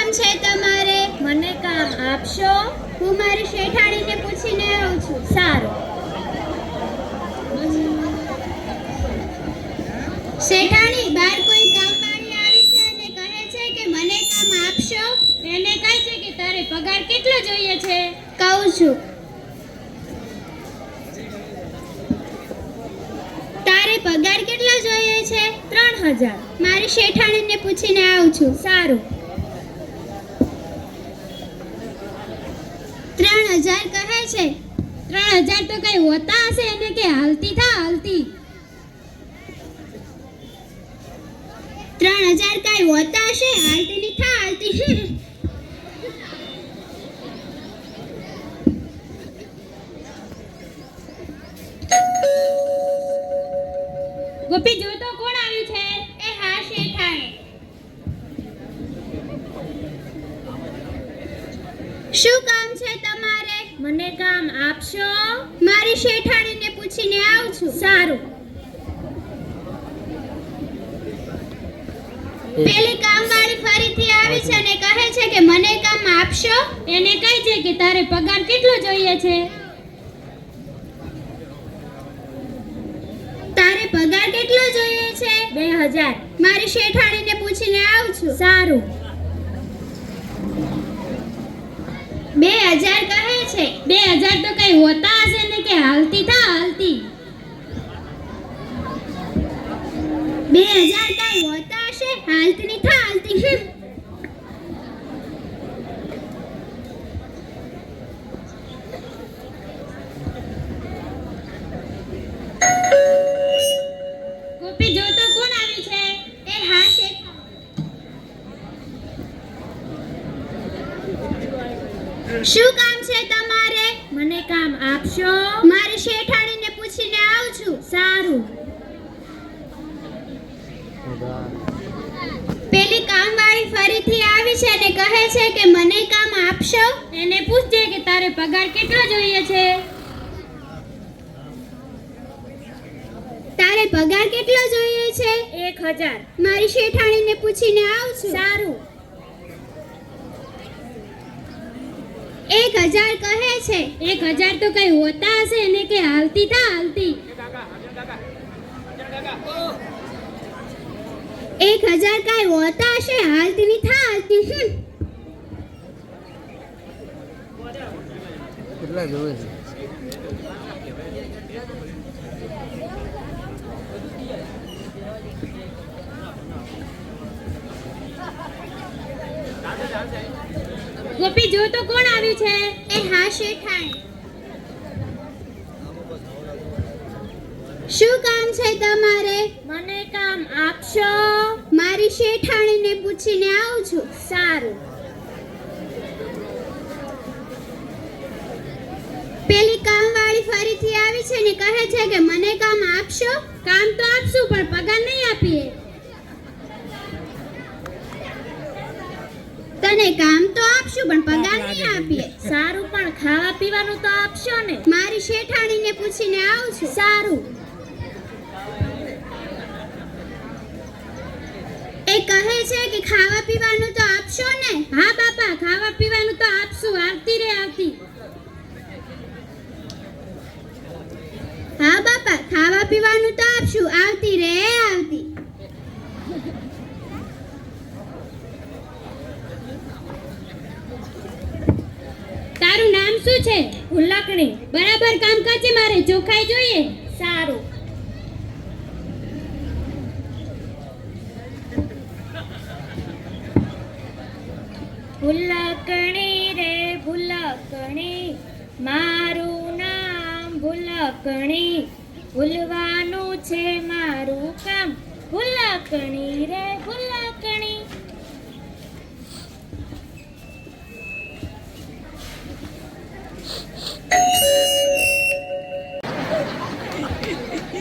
કામ છે તમારે? મને કામ આપશો? હું મારી શેઠાણીને પૂછીને આવું છું. સારું. શેઠાણી, બહાર કોઈ કામવાળી આવી છે અને કહે છે કે મને કામ આપશો? એને કહે છે કે તારે પગાર કેટલો જોઈએ છે? કહું છું. તારે પગાર કેટલો જોઈએ છે? 3000. મારી શેઠાણીને પૂછીને આવું છું. સારું. 3000 કહે છે. 3000 તો કઈ હોતા હશે એને કે હાલતી થા હાલતી. 3000 કઈ હોતા હશે? હાલતી ની થા હાલતી. ગોપી જો તો કોણ આવ્યું છે? એ હા શેઠાણી. શું કામ છે તમારે? મને કામ આપશો? મારી શેઠાણીને પૂછીને આવું છું. સારું. પેલી કામવાળી ફરીથી આવી છે અને કહે છે કે મને કામ આપશો? એને કહે છે કે તારે પગાર કેટલો જોઈએ છે? તારે પગાર કેટલો જોઈએ છે? 2000. મારી શેઠાણીને પૂછીને આવું છું. સારું. 2000 કહે છે. 2000 તો કઈ હોતા હશે ને કે હાલતી થા હાલતી. 2000 કઈ હોતા હશે? હાલતી ની થા હાલતી. ગોપી જો તો કોણ આવ્યું છે? એ હા શેઠ. શું કામ છે તમારે? મને કામ આપશો? મારી શેઠાણીને પૂછીને આવું છું. સારું. પેલી કામવાળી ફરીથી આવી છે અને કહે છે કે મને કામ આપશો? એને પૂછજે કે તારે પગાર કેટલો જોઈએ છે? તારે પગાર કેટલો જોઈએ છે? 1000. મારી શેઠાણીને પૂછીને આવું છું. સારું. 1000 કહે છે. 1000 તો કઈ હોતા હશે ને કે હાલતી થા હાલતી. 1000 કઈ હોતા હશે? હાલતી ની થા હાલતી. કેટલા જોવે છે? ગોપી જો તો કોણ આવ્યું છે? એ હા શેઠાણી. શું કામ છે તમારે? મને કામ આપશો? મારી શેઠાણીને પૂછીને આવું છું. સારું. પેલી કામવાળી ફરીથી આવી છે ને કહે છે કે મને કામ આપશો? કામ તો આપશું પણ પગાર નહીં આપીએ. તને કામ તો આપશું પણ પગાર નહીં આપીએ. સારું પણ ખાવા પીવાનું તો આપશો ને? મારી શેઠાણીને પૂછીને આવું છું. સારું. એ કહે છે કે ખાવા પીવાનું તો આપશો ને? હા બાપા ખાવા પીવાનું તો આપશું. આવતી રે આવતી. હા બાપા ખાવા પીવાનું તો આપશું. આવતી રે આવતી. તારું નામ શું છે? ભૂલકણી. બરાબર કામ કરજે, મારે ચોખાઈ જોઈએ. સારું. ભૂલકણી રે ભૂલકણી, મારું નામ ભૂલકણી. ભૂલવાનું છે મારું કામ, ભૂલકણી રે ભૂલકણી.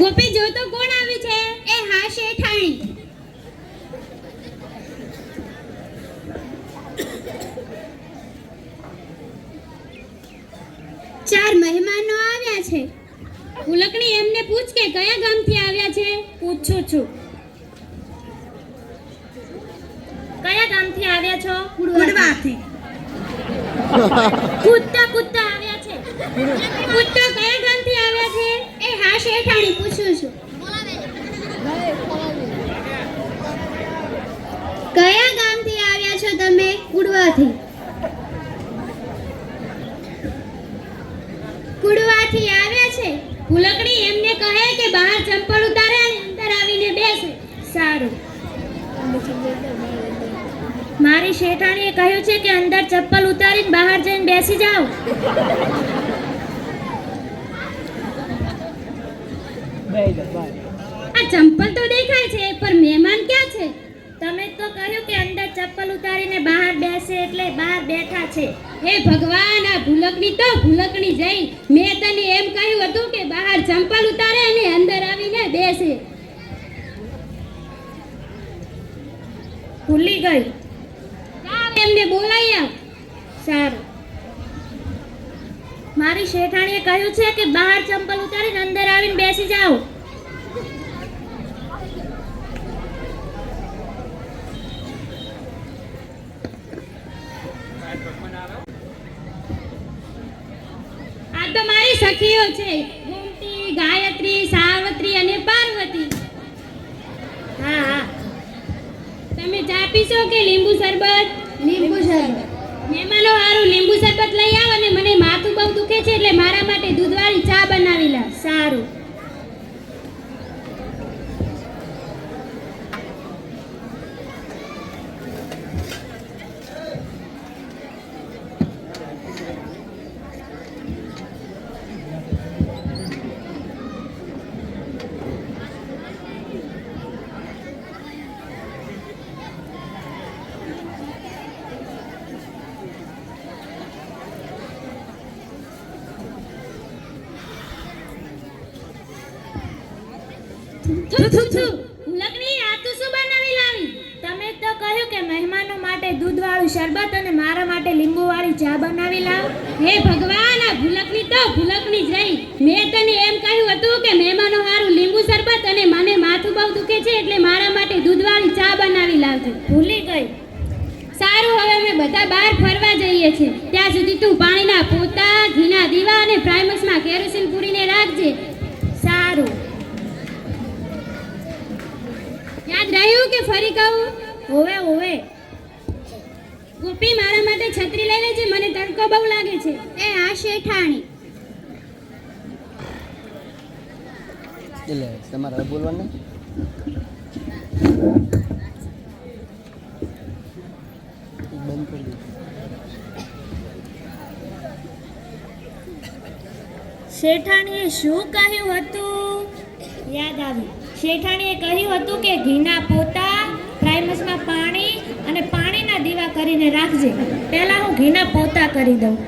ગોપી જો તો કોણ આવ્યું છે? એ હા શેઠાણી. ચાર મહેમાનો આવ્યા છે. ભૂલકણી એમને પૂછ કે કયા ગામથી આવ્યા છે? પૂછું છું. કયા ગામથી આવ્યા છો? કુડવાથી. કૂદતા કૂદતા આવ્યા છે. કૂદતા કયા ગામથી આવ્યા છે? એ હા શેઠાણી પૂછું છું. કયા ગામથી આવ્યા છો તમે? કુડવાથી. કુડવાથી આવ્યા છે. ભૂલકડી એમને કહે કે બહાર ચંપલ ઉતારે અને અંદર આવીને બેસે. સારું. મારી શેઠાણીએ કહ્યું છે કે અંદર ચપ્પલ ઉતારીને બહાર જઈને બેસી જાઓ. આ ચંપલ તો દેખાય છે પણ મહેમાન ક્યાં છે? તમે તો કહ્યું કે અંદર ચપ્પલ ઉતારીને બહાર બેસે એટલે બહાર બેઠા છે. હે ભગવાન, આ ભૂલકડી તો ભૂલકડી જઈ. મેં તને એમ કહ્યું હતું કે બહાર ચંપલ ઉતારે અને અંદર આવીને બેસે. ભૂલી ગઈ. એમને બોલાવી આવ. સારું. મારી શેઠાણીએ કહ્યું છે કે બહાર ચંપલ ઉતારીને અંદર આવીને બેસી જાઓ. આ તો મારી સખીઓ છે, ગોમતી, ગાયત્રી, સાવત્રી અને પાર્વતી. હા હા. તમે ચા પીશો કે લીંબુ શરબત? લીંબુ શરબત. મહેમાનો હારું લીંબુ શરબત લઈ આવ અને મને માથું બહુ દુખે છે એટલે મારા માટે દૂધવાળી ચા બનાવી લાવ. સારું. ભૂલકડી, આ તું શું બનાવી લાવી? તમે તો કહ્યું કે મહેમાનો માટે દૂધવાળું શરબત અને મારા માટે લીંબુવાળી ચા બનાવી લાવ. હે ભગવાન, આ ભૂલકડી તો ભૂલકડી જ રહી. મેં તને એમ કહ્યું હતું કે મહેમાનો હારું લીંબુ શરબત અને મને માથું બહુ દુખે છે એટલે મારા માટે દૂધવાળી ચા બનાવી લાવજો. ભૂલી ગઈ. સારું, હવે અમે બધા બહાર ફરવા જઈએ છીએ. ત્યાં સુધી તું પાણીના પોતા, ઘીના દીવા અને પ્રાઇમસમાં કેરોસીન પૂરીને રાખજે. સારું. યાદ રહ્યું કે ફરી કહું? હોવે હોવે. ગોપી, મારા માટે છત્રી લઈ લેજે, મને તડકો બહુ લાગે છે. એ હા શેઠાણી. એટલે તમારે બોલવાનું બંધ કરી દો. શેઠાણીએ શું કહ્યું હતું? યાદ આવ્યું. શેઠાણીએ કહ્યું હતું કે ઘીના પોતા, પ્રાઇમસમાં પાણી અને પાણીના દીવા કરીને રાખજે. પહેલા હું ઘીના પોતા કરી દઉં.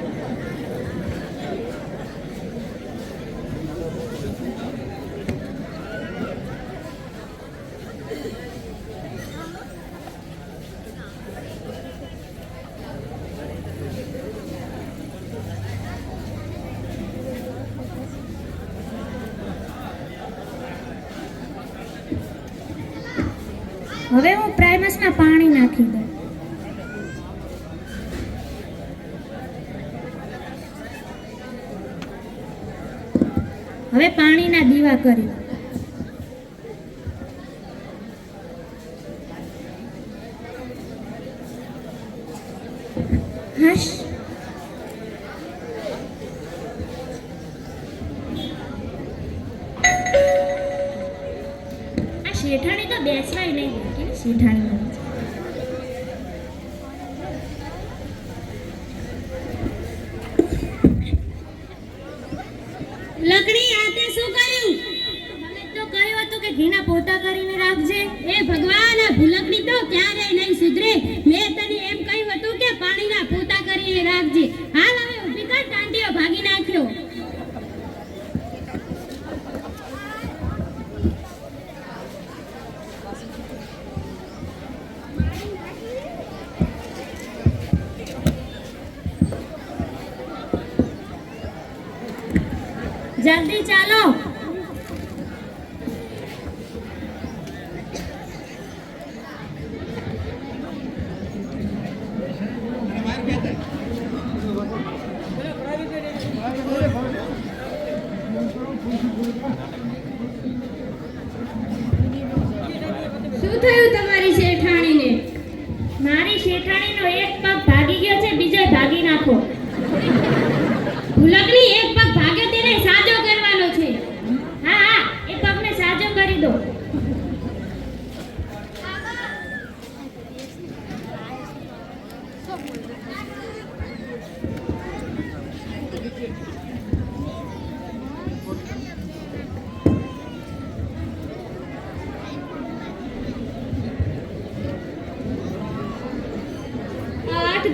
હવે હું પ્રાઇમસમાં પાણી નાખી દઉં. હવે પાણીના દીવા કરી દઉં. હશ. આ શેઠાણી તો બેસવાય નહીં. શેઠાણી લકડી, આ તે શું કર્યું? મને તો કહ્યું હતું કે ઘીના પોતા કરીને રાખજે. એ ભગવાન, આ ભૂલકડી તો ક્યારે નહીં સુધરે. મેં તને એમ કહ્યું હતું કે પાણીના પોતા કરીને રાખજે. હાલ હવે ઊભી કર, ટાંટીઓ ભાગી નાખ્યો. જલ્દી ચાલો. થયું તમારી શેઠાણીને? મારી શેઠાણીનો એક પગ ભાગી ગયો છે, બીજો ભાગી નાખો. ભૂલકની એક પગ ભાગ્યો તેને સાજો કરવાનો છે. હા હા, એ પગને સાજો કરી દો.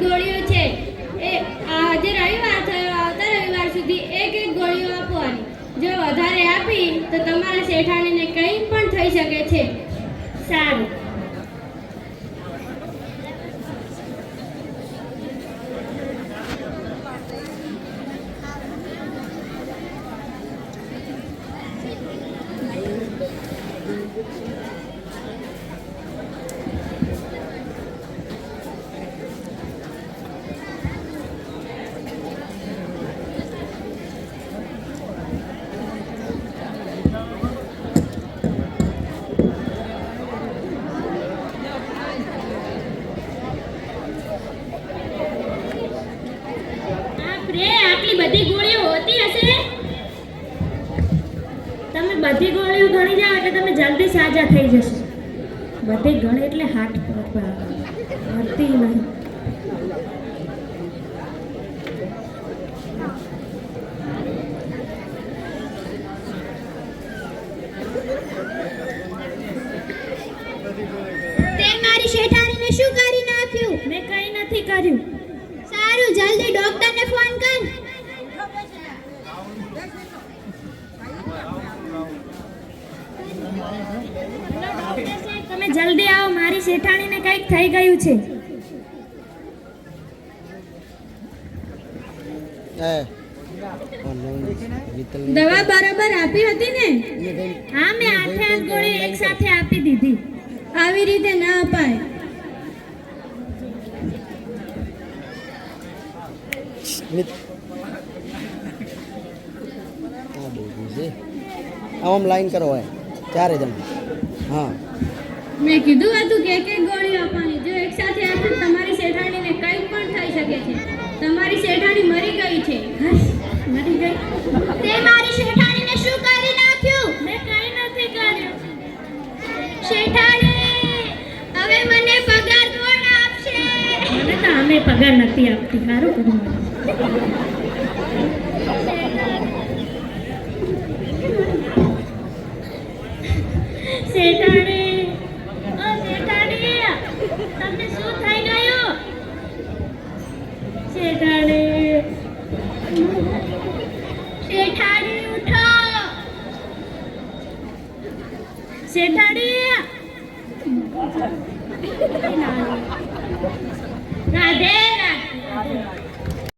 ગોળીઓ છે એ આજે રવિવાર થયો, આવતા રવિવાર સુધી એક ગોળીઓ આપવાની. જો વધારે આપી તો તમારા શેઠાણીને કંઈ પણ થઈ શકે છે. સારું. બધી ગોળીઓ હોતી હશે. તમે બધી ગોળીઓ ગણી જાઓ એટલે તમે જલ્દી સાજા થઈ જશો. બધી ગણે એટલે હાથ પર વધતી નહીં. તે મારી શેઠાણીને શું કરી નાખ્યું? મેં કંઈ નથી કર્યું. સારું, જલ્દી ડોક્ટરને ફોન કર. તમે જલ્દી આવો, મારી શેઠાણીને કંઈક થઈ ગયું છે. દવા બરાબર આપી હતી ને? હા, મેં 8 ગોળી એક સાથે આપી દીધી. આવી રીતે ના અપાય. આમ લાઈન કરો હોય 4 જણ. હા, મેં કીધું હતું કે એક ગોળી આપવાની. જો એક સાથે આપે તમારી શેઠાણીને કંઈ પણ થઈ શકે છે. તમારી શેઠાણી મરી ગઈ છે. મરી ગઈ? તે મારી શેઠાણીને શું કરી નાખ્યું? મેં કંઈ નથી કર્યું. શેઠાણી, હવે મને પગાર કોણ આપશે? મને તો અમે પગાર નથી આપતી. સારું કરું. શેઠાણી, ઓ શેઠાણી, તમને શું થઈ ગયું? શેઠાણી, શેઠાણી ઉઠો. શેઠાણી, રાધે રાધે.